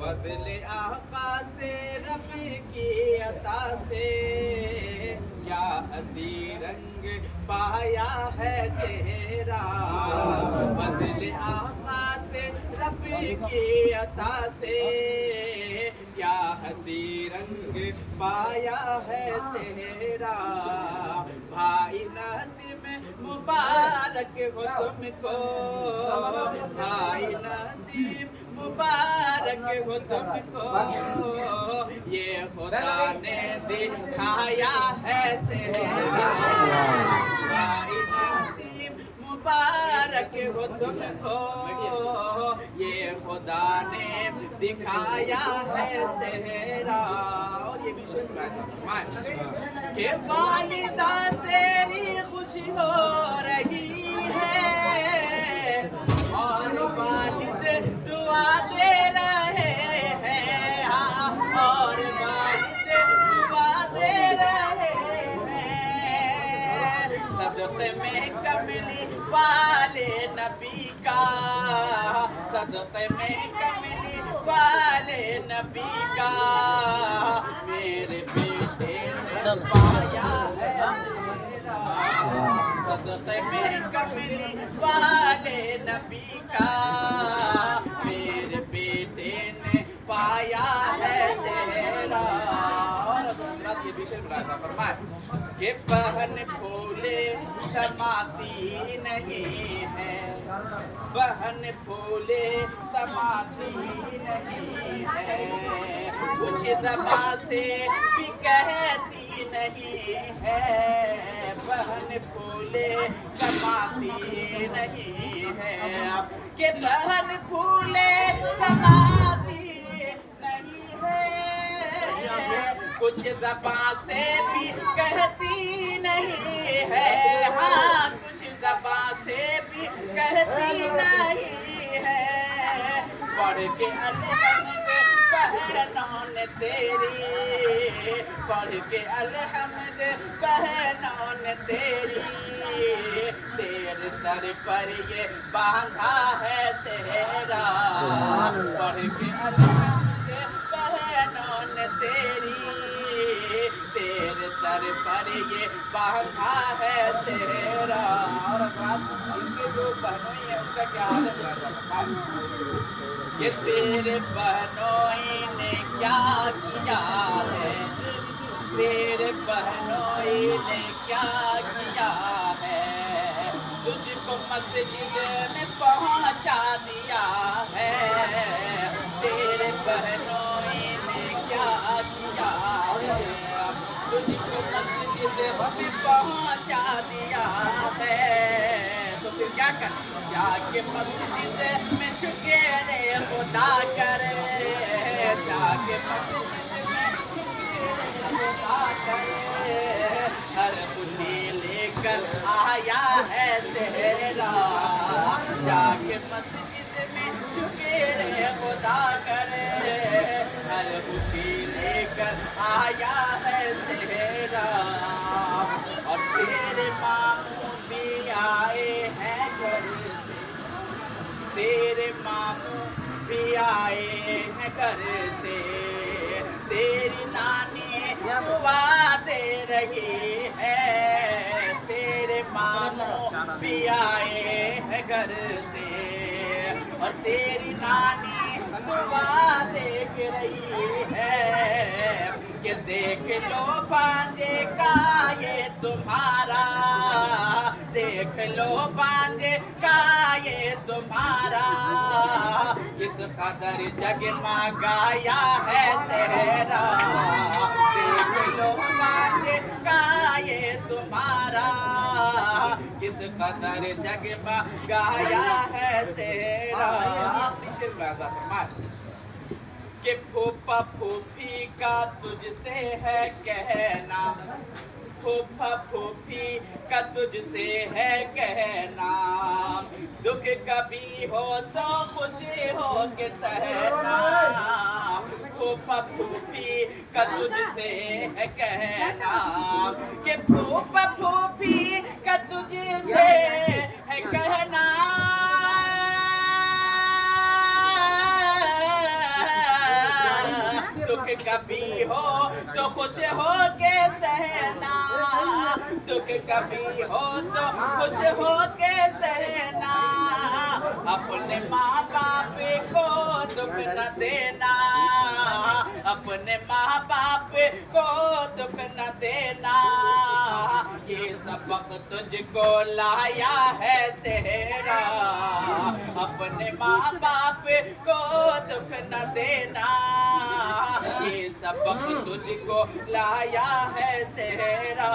फज़्ल आका से रब की अता से क्या हसी रंग पाया है सेहरा। फज़्ल आका से रब की अता से क्या हसी रंग पाया है सेहरा। भाई नसीम मुबारक हो तुमको, भाई नसीम मुबारक हो तुमको, ये खुदा ने दिखाया है सेहरा। भाई नसीम मुबारक हो तुमको, ये खुदा ने दिखाया है सेहरा। और ये भी के वालिदा तेरी खुशी हो रही है और वालिद दुआ दे रहे हैं, और वालिद दुआ दे रहे हैं। सदक़े में कमली वाले नबी का, सदक़े में कमली वाले नबी का, मेरे बेटे ने पाया है मेरा। सदक़े में कमली वाले नबी का, मेरे बेटे ने पाया है सेहरा। और ये विषय बुलाया फरमाए कि बहन फूले समाती नहीं है, बहन फूले समाती नहीं है, कुछ ज़बां से भी कहती नहीं है। बहन फूले समाती नहीं है, कि बहन फूले समाती नहीं है, कुछ ज़बां से भी कहती नहीं है। हाँ, कुछ ज़बां से भी कहती नहीं है। पढ़ के अलहम्द बहनों ने तेरी, पढ़ के अलहम्द बहनों ने तेरी, तेरे सर पर ये बांधा है सेहरा। पढ़ के अलहम्द बहनों ने तेरी, तेरे सर पर ये बांधा है सेहरा। और उनके जो बहनों हैं उनका क्या हाल है? ये तेरे बहनोई ने क्या किया है, तेरे बहनोई ने क्या किया है, तुझको मस्जिद में पहुंचा दिया है। तेरे बहनोई ने क्या किया है, तुझको मस्जिद में पहुंचा दिया है। तो फिर क्या कर, जाके मस्जिद में शुक्र खुदा करे, जाके मस्जिद में शुक्र खुदा करे। हर खुशी लेकर आया है तेरा, जाके मस्जिद में शुक्र खुदा करे। हर खुशी लेकर आया है तेरा। और तेरे मामू भी आए हैं घर से, तेरे मामू भी आए हैं घर से, तेरी नानी दुआ दे रही है। तेरे मामू भी आए हैं घर से, और तेरी नानी दुआ देख रही है। कि देख लो बांझे का ये तुम्हारा, देख लो बांझे का ये तुम्हारा, किस कदर जगमगाया है सेहरा। देख लो बांझे का ये तुम्हारा, किस कदर जगमगाया है सेहरा। कि फूफा फूफी का तुझसे है कहना, फूफा फूफी का तुझसे है कहना, दुख कभी हो तो खुशी हो के सहना। फूफा फूफी का तुझसे है कहना, कि फूफा फूफी का तुझसे है कहना। कभी हो तो खुश हो के सहना, दुख कभी हो तो खुश हो के सहना, अपने माँ बाप को दुख न देना, अपने माँ बाप को दुख न देना, ये सबक तुझको लाया है सेहरा, अपने माँ बाप को दुख न देना, ये सबक तुझको लाया है सेहरा।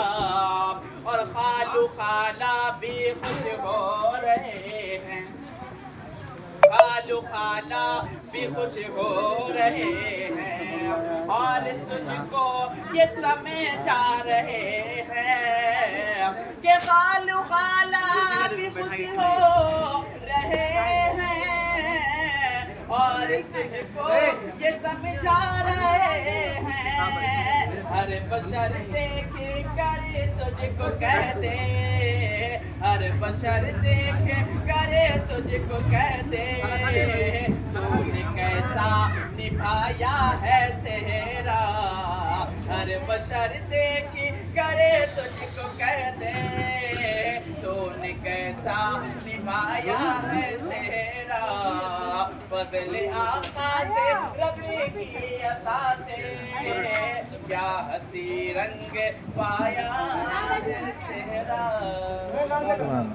और खालू खाला भी खुश हो रहे हैं, खालू खाला भी खुश हो रहे हैं, और तुझको ये समझा रहे हैं कि खालू खाला भी खुश हो रहे हैं, और तुझको ये समझा रहे हैं। हर बशर देख कर तुझको कह दे, हर बशर देख कर तुझको कह दे, तूने कैसा निभाया है सेहरा, हर बशर देख कर तुझको कह दे, तूने कैसा निभाया है सेहरा। फज़ल आका से रबी की अता से क्या हसी रंग पाया है सेहरा।